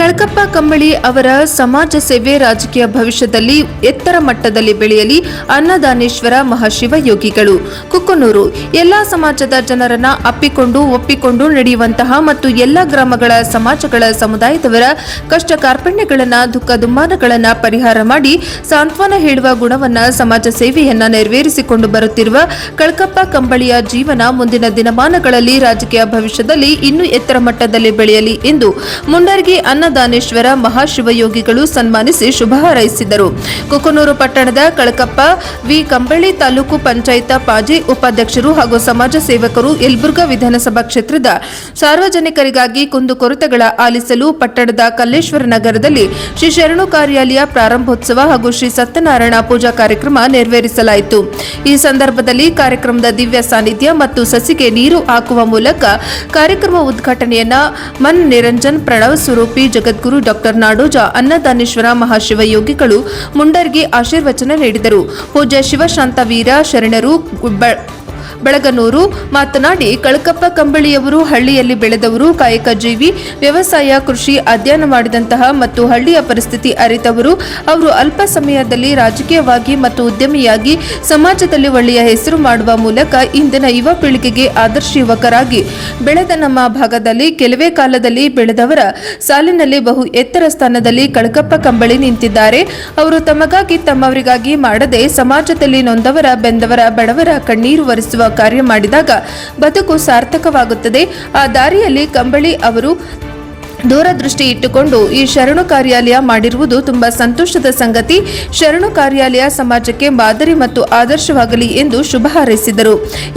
ಕಳಕಪ್ಪ ಕಂಬಳಿ ಅವರ ಸಮಾಜ ಸೇವೆ ರಾಜಕೀಯ ಭವಿಷ್ಯದಲ್ಲಿ ಎತ್ತರ ಮಟ್ಟದಲ್ಲಿ ಬೆಳೆಯಲಿ. ಅನ್ನದಾನೇಶ್ವರ ಮಹಾಶಿವಯೋಗಿಗಳು, ಕುಕ್ಕನೂರು. ಎಲ್ಲಾ ಸಮಾಜದ ಜನರನ್ನ ಅಪ್ಪಿಕೊಂಡು ಒಪ್ಪಿಕೊಂಡು ನಡೆಯುವಂತಹ ಮತ್ತು ಎಲ್ಲ ಗ್ರಾಮಗಳ ಸಮಾಜಗಳ ಸಮುದಾಯದವರ ಕಷ್ಟ ಕಾರ್ಪಣ್ಯಗಳನ್ನ ದುಃಖ ದುಮ್ಮಾನಗಳನ್ನ ಪರಿಹಾರ ಮಾಡಿ ಸಾಂತ್ವನ ಹೇಳುವ ಗುಣವನ್ನ ಸಮಾಜ ಸೇವೆಯನ್ನ ನೆರವೇರಿಸಿಕೊಂಡು ಬರುತ್ತಿರುವ ಕಳಕಪ್ಪ ಕಂಬಳಿಯ ಜೀವನ ಮುಂದಿನ ದಿನಮಾನಗಳಲ್ಲಿ ರಾಜಕೀಯ ಭವಿಷ್ಯದಲ್ಲಿ ಇನ್ನೂ ಎತ್ತರ ಮಟ್ಟದಲ್ಲಿ ಬೆಳೆಯಲಿ ಎಂದು ಮುಂಡರ್ಗಿ ಅನ್ನದಾನೇಶ್ವರ ಮಹಾಶಿವಯೋಗಿಗಳು ಸನ್ಮಾನಿಸಿ ಶುಭ ಹಾರೈಸಿದರು. ಕುಕ್ಕನೂರು ಪಟ್ಟಣದ ಕಳಕಪ್ಪ ವಿ ಕಂಬಳಿ ತಾಲೂಕು ಪಂಚಾಯತ್ ಮಾಜಿ ಉಪಾಧ್ಯಕ್ಷರು ಹಾಗೂ ಸಮಾಜ ಸೇವಕರು ಯಲಬುರ್ಗಾ ವಿಧಾನಸಭಾ ಕ್ಷೇತ್ರದ ಸಾರ್ವಜನಿಕರಿಗಾಗಿ ಕುಂದುಕೊರತೆಗಳ ಆಲಿಸಲು ಪಟ್ಟಣದ ಕಲ್ಲೇಶ್ವರ ನಗರದಲ್ಲಿ ಶ್ರೀ ಶರಣು ಕಾರ್ಯಾಲಯ ಪ್ರಾರಂಭೋತ್ಸವ ಹಾಗೂ ಶ್ರೀ ಸತ್ಯನಾರಾಯಣ ಪೂಜಾ ಕಾರ್ಯಕ್ರಮ ನೆರವೇರಿಸಲಾಯಿತು. ಈ ಸಂದರ್ಭದಲ್ಲಿ ಕಾರ್ಯಕ್ರಮದ ದಿವ್ಯ ಸಾನ್ನಿಧ್ಯ ಮತ್ತು ಸಸಿಗೆ ನೀರು ಹಾಕುವ ಮೂಲಕ ಕಾರ್ಯಕ್ರಮ ಉದ್ಘಾಟನೆಯನ್ನ ಮನ್ ನಿರಂಜನ್ ಪ್ರಣವ ಸ್ವರೂಪಿ ಜಗದ್ಗುರು ಡಾಕ್ಟರ್ ನಾಡೋಜ ಅನ್ನದಾನೇಶ್ವರ ಮಹಾಶಿವಯೋಗಿಗಳು ಮುಂಡರ್ಗಿ ಆಶೀರ್ವಚನ ನೀಡಿದರು. ಪೂಜ್ಯ ಶಿವಶಾಂತವೀರ ಶರಣರು ಬೆಳಗನೂರು ಮಾತನಾಡಿ, ಕಳಕಪ್ಪ ಕಂಬಳಿಯವರು ಹಳ್ಳಿಯಲ್ಲಿ ಬೆಳೆದವರು, ಕಾಯಕ ಜೀವಿ, ವ್ಯವಸಾಯ ಕೃಷಿ ಅಧ್ಯಯನ ಮಾಡಿದಂತಹ ಮತ್ತು ಹಳ್ಳಿಯ ಪರಿಸ್ಥಿತಿ ಅರಿತವರು. ಅವರು ಅಲ್ಪ ಸಮಯದಲ್ಲಿ ರಾಜಕೀಯವಾಗಿ ಮತ್ತು ಉದ್ಯಮಿಯಾಗಿ ಸಮಾಜದಲ್ಲಿ ಒಳ್ಳೆಯ ಹೆಸರು ಮಾಡುವ ಮೂಲಕ ಇಂದಿನ ಯುವ ಪೀಳಿಗೆಗೆ ಆದರ್ಶ ಯುವಕರಾಗಿ ಬೆಳೆದ ನಮ್ಮ ಭಾಗದಲ್ಲಿ ಕೆಲವೇ ಕಾಲದಲ್ಲಿ ಬೆಳೆದವರ ಸಾಲಿನಲ್ಲಿ ಬಹು ಎತ್ತರ ಸ್ಥಾನದಲ್ಲಿ ಕಳಕಪ್ಪ ಕಂಬಳಿ ನಿಂತಿದ್ದಾರೆ. ಅವರು ತಮಗಾಗಿ ತಮ್ಮವರಿಗಾಗಿ ಮಾಡದೆ ಸಮಾಜದಲ್ಲಿ ನೊಂದವರ ಬೆಂದವರ ಬಡವರ ಕಣ್ಣೀರು ಒರೆಸುವ ಕಾರ್ಯ ಮಾಡಿದಾಗ ಬದುಕು ಸಾರ್ಥಕವಾಗುತ್ತದೆ. ಆ ದಾರಿಯಲ್ಲಿ ಕಂಬಳಿ ಅವರು ದೂರದೃಷ್ಟಿ ಇಟ್ಟುಕೊಂಡು ಈ ಶರಣು ಕಾರ್ಯಾಲಯ ಮಾಡಿರುವುದು ತುಂಬಾ ಸಂತೋಷದ ಸಂಗತಿ. ಶರಣು ಕಾರ್ಯಾಲಯ ಸಮಾಜಕ್ಕೆ ಮಾದರಿ ಮತ್ತು ಆದರ್ಶವಾಗಲಿ ಎಂದು ಶುಭ ಹಾರೈಸಿದರು.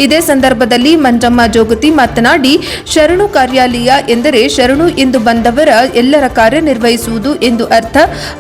ಇದೇ ಸಂದರ್ಭದಲ್ಲಿ ಮಂಜಮ್ಮ ಜೋಗತಿ ಮಾತನಾಡಿ, ಶರಣು ಕಾರ್ಯಾಲಯ ಎಂದರೆ ಶರಣು ಎಂದು ಬಂದವರ ಎಲ್ಲರ ಕಾರ್ಯನಿರ್ವಹಿಸುವುದು ಎಂದು ಅರ್ಥ.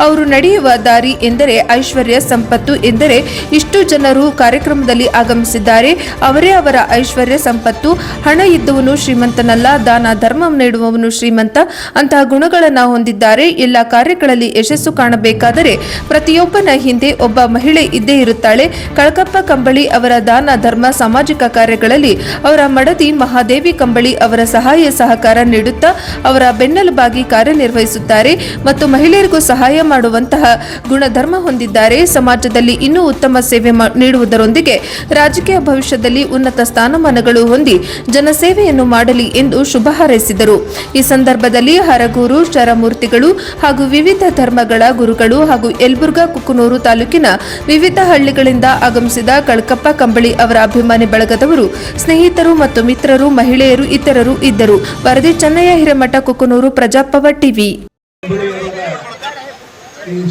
ಅವರು ನಡೆಯುವ ದಾರಿ ಎಂದರೆ ಐಶ್ವರ್ಯ, ಸಂಪತ್ತು ಎಂದರೆ ಇಷ್ಟು ಜನರು ಕಾರ್ಯಕ್ರಮದಲ್ಲಿ ಆಗಮಿಸಿದ್ದಾರೆ. ಅವರೇ ಅವರ ಐಶ್ವರ್ಯ, ಸಂಪತ್ತು. ಹಣ ಇದ್ದವನು ಶ್ರೀಮಂತನಲ್ಲ, ದಾನ ಧರ್ಮ ನೀಡುವವನು ಶ್ರೀಮಂತ. ಅಂತಹ ಗುಣಗಳನ್ನು ಹೊಂದಿದ್ದಾರೆ. ಎಲ್ಲ ಕಾರ್ಯಗಳಲ್ಲಿ ಯಶಸ್ಸು ಕಾಣಬೇಕಾದರೆ ಪ್ರತಿಯೊಬ್ಬನ ಹಿಂದೆ ಒಬ್ಬ ಮಹಿಳೆ ಇದ್ದೇ ಇರುತ್ತಾಳೆ. ಕಳಕಪ್ಪ ಕಂಬಳಿ ಅವರ ದಾನ ಧರ್ಮ ಸಾಮಾಜಿಕ ಕಾರ್ಯಗಳಲ್ಲಿ ಅವರ ಮಡದಿ ಮಹಾದೇವಿ ಕಂಬಳಿ ಅವರ ಸಹಾಯ ಸಹಕಾರ ನೀಡುತ್ತಾ ಅವರ ಬೆನ್ನೆಲುಬಾಗಿ ಕಾರ್ಯನಿರ್ವಹಿಸುತ್ತಾರೆ ಮತ್ತು ಮಹಿಳೆಯರಿಗೂ ಸಹಾಯ ಮಾಡುವಂತಹ ಗುಣಧರ್ಮ ಹೊಂದಿದ್ದಾರೆ. ಸಮಾಜದಲ್ಲಿ ಇನ್ನೂ ಉತ್ತಮ ಸೇವೆ ನೀಡುವುದರೊಂದಿಗೆ ರಾಜಕೀಯ ಭವಿಷ್ಯದಲ್ಲಿ ಉನ್ನತ ಸ್ಥಾನಮಾನಗಳು ಹೊಂದಿ ಜನಸೇವೆಯನ್ನು ಮಾಡಲಿ ಎಂದು ಶುಭ ಹಾರೈಸಿದರು. ಈ ಸಂದರ್ಭದಲ್ಲಿ ಹರಗೂರು ಶರಮೂರ್ತಿಗಳು ಹಾಗೂ ವಿವಿಧ ಧರ್ಮಗಳ ಗುರುಗಳು ಹಾಗೂ ಯಲಬುರ್ಗಾ ಕುಕ್ಕನೂರು ತಾಲೂಕಿನ ವಿವಿಧ ಹಳ್ಳಿಗಳಿಂದ ಆಗಮಿಸಿದ ಕಳಕಪ್ಪ ಕಂಬಳಿ ಅವರ ಅಭಿಮಾನಿ ಬಳಗದವರು, ಸ್ನೇಹಿತರು ಮತ್ತು ಮಿತ್ರರು, ಮಹಿಳೆಯರು ಇತರರು ಇದ್ದರು. ವರದಿ ಚೆನ್ನಯ್ಯ ಹಿರೇಮಠ, ಕುಕ್ಕನೂರು, ಪ್ರಜಾಪವ ಟಿವಿ.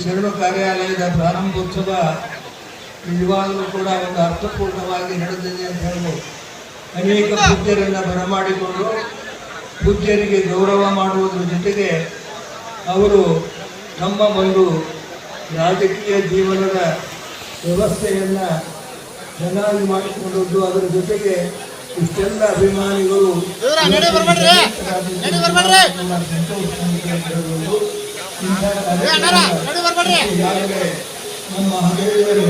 ಶರಣು ಕಾರ್ಯಾಲಯದ ಪ್ರಾರಂಭೋತ್ಸವ ನಿಜವಾಗಲೂ ಕೂಡ ಒಂದು ಅರ್ಥಪೂರ್ಣವಾಗಿ ನಡೆದಿದೆ ಅಂತ ಹೇಳ್ಬೋದು. ಅನೇಕ ಪೂಜ್ಯರನ್ನ ಬರಮಾಡಿಕೊಂಡು ಪೂಜ್ಯರಿಗೆ ಗೌರವ ಮಾಡುವುದರ ಜೊತೆಗೆ ಅವರು ನಮ್ಮ ಒಂದು ರಾಜಕೀಯ ಜೀವನದ ವ್ಯವಸ್ಥೆಯನ್ನು ಚೆನ್ನಾಗಿ ಮಾಡಿಕೊಂಡದ್ದು. ಅದರ ಜೊತೆಗೆ ಇಷ್ಟೆಲ್ಲ ಅಭಿಮಾನಿಗಳು ನಮ್ಮ ಹಳೆಯವರು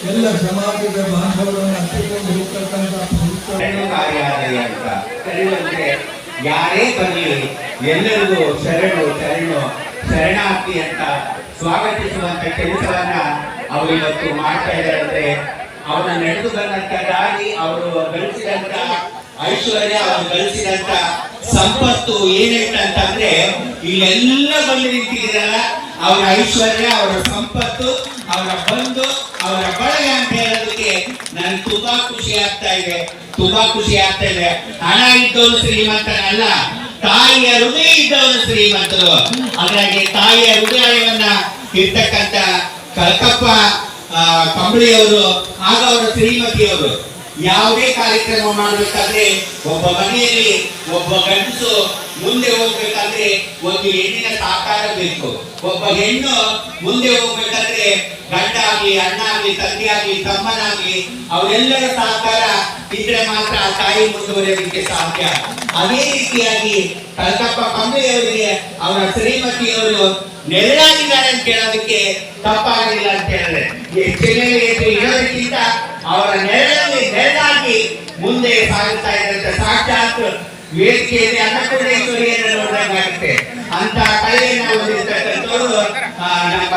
ಎಲ್ಲ ಸಮಾಜದ ಬಾಂಧವರನ್ನು ಅಪ್ಪಿಕೊಂಡು ಹೋಗ್ತಕ್ಕಂಥ ಕಾರ್ಯಾಲಯ ಅಂತ ಕರೆಯುವಂತೆ ಯಾರೇ ಬರಲಿ ಎಲ್ಲರಿಗೂ ಶರಣು ಶರಣು ಶರಣಾರ್ಥಿ ಅಂತ ಸ್ವಾಗತಿಸುವಂತ ಕೆಲಸವನ್ನ ಅವರು ಇವತ್ತು ಮಾಡ್ತಾ ಇದ್ದಾರೆ. ಅವರ ನಡೆದು ಬಂದಂತ ದಾರಿ, ಅವರು ಗಳಿಸಿದಂತ ಐಶ್ವರ್ಯ, ಅವರು ಗಳಿಸಿದಂತ ಸಂಪತ್ತು ಏನಂತಂದ್ರೆ ಇಲ್ಲೆಲ್ಲ ಬಂದು ನಿಂತಿದ್ದೀರಲ್ಲ, ಅವರ ಐಶ್ವರ್ಯ, ಅವರ ಸಂಪತ್ತು, ಅವರ ಬಂಧು, ಅವರ ಬಳಗ ಅಂತ ಹೇಳೋದಕ್ಕೆ ನನಗೆ ತುಂಬಾ ಖುಷಿ ಆಗ್ತಾ ಇದೆ. ಹಣ ಇದ್ದವನು ಶ್ರೀಮಂತನಲ್ಲ, ತಾಯಿಯ ಹೃದಯ ಇದ್ದವನು ಶ್ರೀಮಂತರು. ಹಾಗಾಗಿ ತಾಯಿಯ ಹೃದಯವನ್ನ ಇರ್ತಕ್ಕಂಥ ಕಳಕಪ್ಪ ಕಂಬಳಿಯವರು, ಆಗ ಅವರ ಶ್ರೀಮತಿಯವರು ಯಾವುದೇ ಕಾರ್ಯಕ್ರಮ ಮಾಡಬೇಕಾದ್ರೆ ಒಬ್ಬ ಮನೆಯಲ್ಲಿ ಒಬ್ಬ ಗಂಡಸು ಮುಂದೆ ಹೋಗ್ಬೇಕಾದ್ರೆ ಒಂದು ಹೆಣ್ಣಿನ ಸಹಕಾರ ಬೇಕು. ಒಬ್ಬ ಹೆಣ್ಣು ಮುಂದೆ ಹೋಗ್ಬೇಕಾದ್ರೆ ಗಂಡ ಆಗ್ಲಿ, ಅಣ್ಣ ಆಗ್ಲಿ, ತಂದೆ ಆಗ್ಲಿ, ತಮ್ಮನಾಗ್ಲಿ ಅವರೆಲ್ಲರ ಸಹಕಾರ ಇದ್ರೆ ಮಾತ್ರ ಆ ತಾಯಿ ಮುಂದುವರಿಯೋದಕ್ಕೆ ಸಾಧ್ಯ. ಅದೇ ರೀತಿಯಾಗಿ ಕಳಕಪ್ಪ ಕಂಬಳಿಯವರಿಗೆ ಅವರ ಶ್ರೀಮತಿಯವರು ನೆರಳಾಗಿದ್ದಾರೆ ಅಂತ ಹೇಳೋದಕ್ಕೆ ತಪ್ಪಾಗಲಿಲ್ಲ ಅಂತ ಹೇಳಿದ್ರೆ, ಹೆಚ್ಚಿನ ಇರೋದಕ್ಕಿಂತ ಅವರ ನೆರಳಲ್ಲಿ ನೆರಳಾಗಿ ಮುಂದೆ ಸಾಗುತ್ತಾ ಇದ್ದಂತೆ ಸಾಕ್ಷಾತ್ ವೇದಿಕೆಯಲ್ಲಿ ಅನ್ನಪೂರ್ಣೇಶ್ವರಿಯನ್ನು ನೋಡಿದಂಗಾಗುತ್ತೆ. ಅಂತ ಕಲೆಯನ್ನು ಹೊಂದಿರತಕ್ಕಂಥವರು ನಮ್ಮ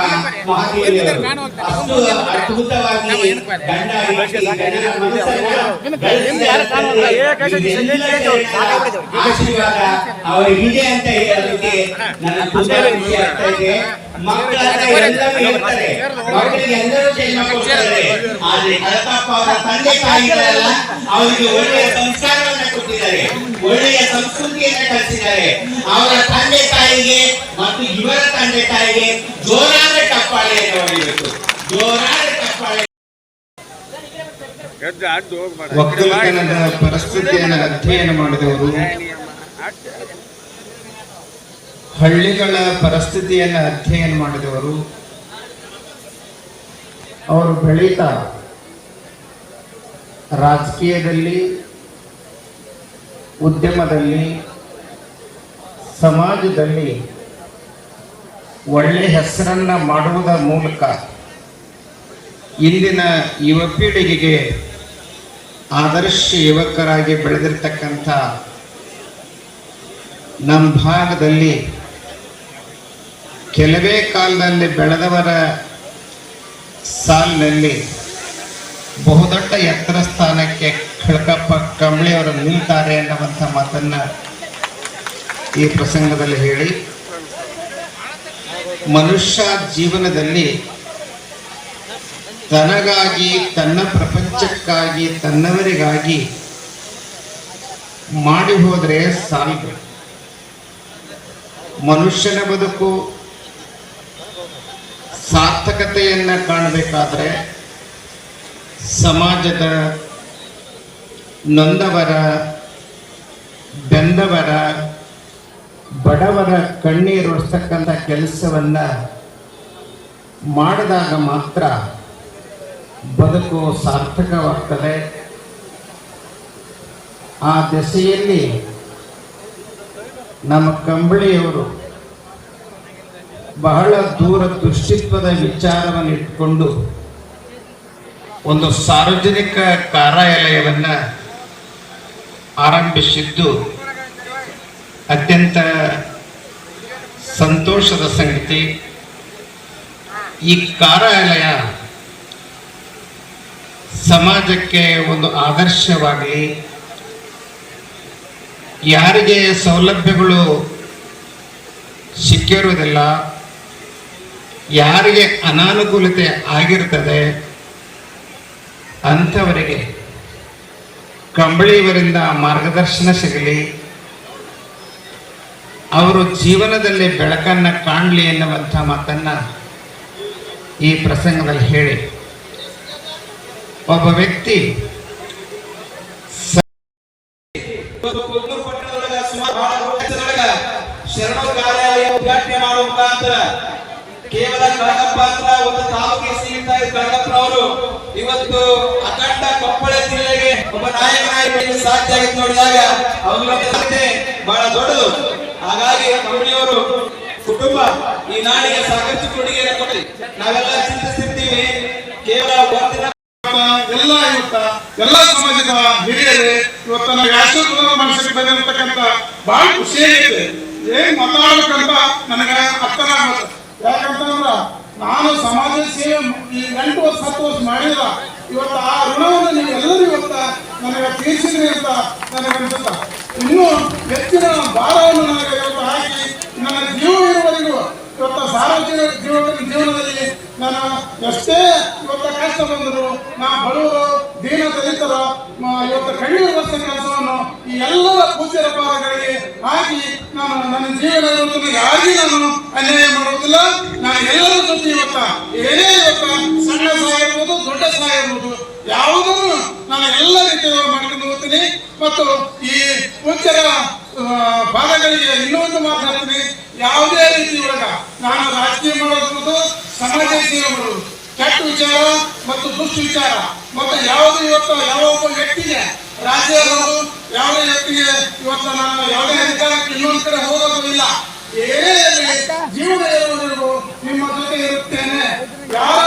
ಮಹಾದೇವಿಯವರು. ಅಷ್ಟು ಅದ್ಭುತವಾಗಿ ಗಂಡ ಹೆಂಡತಿ ಜನರ ಮನಸ್ಸನ್ನ ಆಶೀರ್ವಾದ ಅವರಿಗಿದೆ ಅಂತ ಹೇಳೋದಕ್ಕೆ ನನ್ನ ತುಂಬಾ ಖುಷಿ ಆಗ್ತಾ ಇದೆ. ಮಕ್ಕಳನ್ನ ಎಲ್ಲರೂ ಹೇಳ್ತಾರೆ, ಮಕ್ಕಳಿಗೆ ಎಲ್ಲರೂ ಜನ್ಮ ಕೊಡ್ತಾರೆ, ಆದ್ರೆ ಕಳಕಪ್ಪ ಅವರ ತಂದೆ ತಾಯಿಗಳೆಲ್ಲ ಅವರಿಗೆ ಒಳ್ಳೆಯ ಸಂಸ್ಕಾರವನ್ನ ಕೊಟ್ಟಿದ್ದಾರೆ, ಒಳ್ಳೆಯ ಸಂಸ್ಕೃತಿಯನ್ನ ಕಲಿಸಿದ್ದಾರೆ. ಅವರ ತಂದೆ ತಾಯಿಗೆ ಮತ್ತು ಇವರ ತಂದೆ ತಾಯಿಗೆ ಜೋರಾದ ಚಪ್ಪಾಳೆಯನ್ನು ಹೊಡೆಯಬೇಕು, ಜೋರಾದ ಚಪ್ಪಾಳೆ. ಒಕ್ಕಲತನದ ಪರಿಸ್ಥಿತಿಯನ್ನು ಅಧ್ಯಯನ ಮಾಡಿದವರು, ಹಳ್ಳಿಗಳ ಪರಿಸ್ಥಿತಿಯನ್ನು ಅಧ್ಯಯನ ಮಾಡಿದವರು, ಅವರು ಬೆಳೀತಾ ರಾಜಕೀಯದಲ್ಲಿ, ಉದ್ಯಮದಲ್ಲಿ, ಸಮಾಜದಲ್ಲಿ ಒಳ್ಳೆ ಹೆಸರನ್ನ ಮಾಡುವುದರ ಮೂಲಕ ಇಂದಿನ ಯುವ ಪೀಳಿಗೆಗೆ ಆದರ್ಶ ಯುವಕರಾಗಿ ಬೆಳೆದಿರ್ತಕ್ಕಂಥ ನಮ್ಮ ಭಾಗದಲ್ಲಿ ಕೆಲವೇ ಕಾಲದಲ್ಲಿ ಬೆಳೆದವರ ಸಾಲಿನಲ್ಲಿ ಬಹುದೊಡ್ಡ ಎತ್ತರ ಸ್ಥಾನಕ್ಕೆ ಕಳಕಪ್ಪ ಕಂಬಳಿಯವರು ನಿಲ್ತಾರೆ ಅನ್ನುವಂಥ ಮಾತನ್ನ ಈ ಪ್ರಸಂಗದಲ್ಲಿ ಹೇಳಿ, ಮನುಷ್ಯ ಜೀವನದಲ್ಲಿ ತನಗಾಗಿ, ತನ್ನ ಪ್ರಪಂಚಕ್ಕಾಗಿ, ತನ್ನವರಿಗಾಗಿ ಮಾಡಿ ಹೋದರೆ ಸಾಲದು. ಮನುಷ್ಯನ ಬದುಕು ಸಾರ್ಥಕತೆಯನ್ನ ಕಾಣಬೇಕಾದ್ರೆ ಸಮಾಜದ ನೊಂದವರ, ಬೆಂದವರ, ಬಡವರ ಕಣ್ಣೀರು ಒರೆಸ್ತಕ್ಕಂಥ ಕೆಲಸವನ್ನ ಮಾಡಿದಾಗ ಮಾತ್ರ ಬದುಕು ಸಾರ್ಥಕವಾಗ್ತದೆ. ಆ ದೆಸೆಯಲ್ಲಿ ನಮ್ಮ ಕಂಬಳಿಯವರು ಬಹಳ ದೂರ ದೃಷ್ಟಿತ್ವದ ವಿಚಾರವನ್ನು ಇಟ್ಕೊಂಡು ಒಂದು ಸಾರ್ವಜನಿಕ ಕಾರ್ಯಾಲಯವನ್ನ ಆರಂಭಿಸಿದ್ದು ಅತ್ಯಂತ ಸಂತೋಷದ ಸಂಗತಿ. ಈ ಕಾರ್ಯಾಲಯ ಸಮಾಜಕ್ಕೆ ಒಂದು ಆದರ್ಶವಾಗಲಿ, ಯಾರಿಗೆ ಸೌಲಭ್ಯಗಳು ಸಿಕ್ಕಿರುವುದಿಲ್ಲ, ಯಾರಿಗೆ ಅನಾನುಕೂಲತೆ ಆಗಿರ್ತದೆ ಅಂಥವರಿಗೆ ಕಂಬಳಿಯವರಿಂದ ಮಾರ್ಗದರ್ಶನ ಸಿಗಲಿ, ಅವರು ಜೀವನದಲ್ಲಿ ಬೆಳಕನ್ನು ಕಾಣಲಿ ಎನ್ನುವಂಥ ಮಾತನ್ನ ಈ ಪ್ರಸಂಗದಲ್ಲಿ ಹೇಳಿ, ಒಬ್ಬ ವ್ಯಕ್ತಿ ಶರಣ ಕಾರ್ಯಾಲಯ ಉದ್ಘಾಟನೆ ಮಾಡುವ ಮುಖಾಂತರ ಕೇವಲ ಕಳಕಪ್ಪ ಅಂತ ಒಂದು ತಾಲೂಕಿಗೆ ಸೀಮಿತ ಕಳಕಪ್ಪನವರು ಇವತ್ತು ಅಖಂಡ ಕೊಪ್ಪಳ ಜಿಲ್ಲೆಗೆ ಒಬ್ಬ ನಾಯಕನಾಗಿ ಬೆಳೆಯಲು ಸಾಧ್ಯ ಆಗುತ್ತೆ. ನೋಡಿದಾಗ ಅವರ ಬಹಳ ದೊಡ್ಡದು. ಹಾಗಾಗಿ ಕಂಬಳಿಯವರು ಕುಟುಂಬ ಈ ನಾಡಿಗೆ ಸಾಕಷ್ಟು ಕೊಡುಗೆಯನ್ನು ಕೊಟ್ಟು ನಾವೆಲ್ಲ ಚಿಂತಿಸ್ತಿರ್ತೀವಿ. ಕೇವಲ ಎಲ್ಲ ಸಮಾಜದ ಹಿರಿಯರೇ ಇವತ್ತು ನಾವು ಯಾಶ್ವತ ಮನಸ್ಸಿಗೆ ಬಂದಿರತಕ್ಕಂಥ ಬಹಳ ಖುಷಿ ಆಗೈತೆ. ಏನ್ ಮಾತಾಡ್ಬೇಕಂತ ನನಗೆ ಅರ್ಥನ ಆಗುತ್ತೆ. ಯಾಕಂತಂದ್ರ ನಾನು ಸಮಾಜ ಸೇವೆ ಈ 8 ವರ್ಷ 10 ವರ್ಷ ಮಾಡಿದ್ರ ಇವತ್ತು ಆ ಋಣವನ್ನು ನೀವು ಎಲ್ಲರೂ ಇವತ್ತ ನನಗೆ ತೀರಿಸಿದ್ರಿ ಅಂತ ನನಗನ್ಸುತ್ತ. ಇನ್ನೂ ಹೆಚ್ಚಿನ ಭಾರವನ್ನು ನನಗೆ ಇವತ್ತು ಹಾಕಿ ನನ್ನ ಜೀವ ಇರುವವರೆಗೂ ಇವತ್ತು ಸಾರ್ವಜನಿಕ ಜೀವನದಲ್ಲಿ ನಾನು ಎಷ್ಟೇ ಇವತ್ತು ಕಷ್ಟ ಬಂದರು, ನಾ ಬಡವರು, ದೀನ ದಲಿತರು ಇವತ್ತು ಕಣ್ಣೀರು ವರ್ಷ ಕೆಲಸವನ್ನು ಈ ಎಲ್ಲರ ಪೂಜ್ಯರ ಪಾದಗಳಿಗೆ ಹಾಕಿ ನಾನು ನನ್ನ ಜೀವನ ಇರುವುದನ್ನು ಯಾರಿಗೂ ನಾನು ಅನ್ಯಾಯ ಮಾಡುವುದಿಲ್ಲ. ನಾನು ಎಲ್ಲರ ಜೊತೆ ಇವತ್ತ ಏನೇ ಇವತ್ತು ಸಣ್ಣ ಸಹಾಯ ಇರ್ಬೋದು, ದೊಡ್ಡ ಸಹಾಯ ಇರ್ಬೋದು, ಯಾವುದನ್ನು ನಾನು ಎಲ್ಲ ರೀತಿಯ ಮಾಡ್ಕೊಂಡು ಹೋಗ್ತೀನಿ. ಮತ್ತು ಈ ಪೂಜ್ಯರ ಭಾಗಗಳಿಗೆ ಇನ್ನೊಂದು ಮಾತಾಡ್ತೀನಿ. ಯಾವುದೇ ರೀತಿ ಒಳಗ ನಾನು ರಾಜಕೀಯ ಮಾಡೋದು, ಸಮಾಜ ಸೇವೆ ಮಾಡೋದು, ಕೆಟ್ಟ ವಿಚಾರ ಮತ್ತು ದುಷ್ವಿಚಾರ ಮತ್ತು ಯಾವುದು ಇವತ್ತು ಯಾವ ಒಬ್ಬ ವ್ಯಕ್ತಿಗೆ ರಾಜ್ಯ ಇರೋದು, ಯಾವುದೇ ವ್ಯಕ್ತಿಗೆ ಇವತ್ತು ನಾನು ಯಾವುದೇ ಅಧಿಕಾರಕ್ಕೆ ಇನ್ನೊಂದು ಕಡೆ ಹೋಗೋದು ಇಲ್ಲ. ಏನೇ ಜೀವನ ಇರುವವರೆಗೂ ನಿಮ್ಮ ಜೊತೆ ಇರುತ್ತೇನೆ. ಯಾರ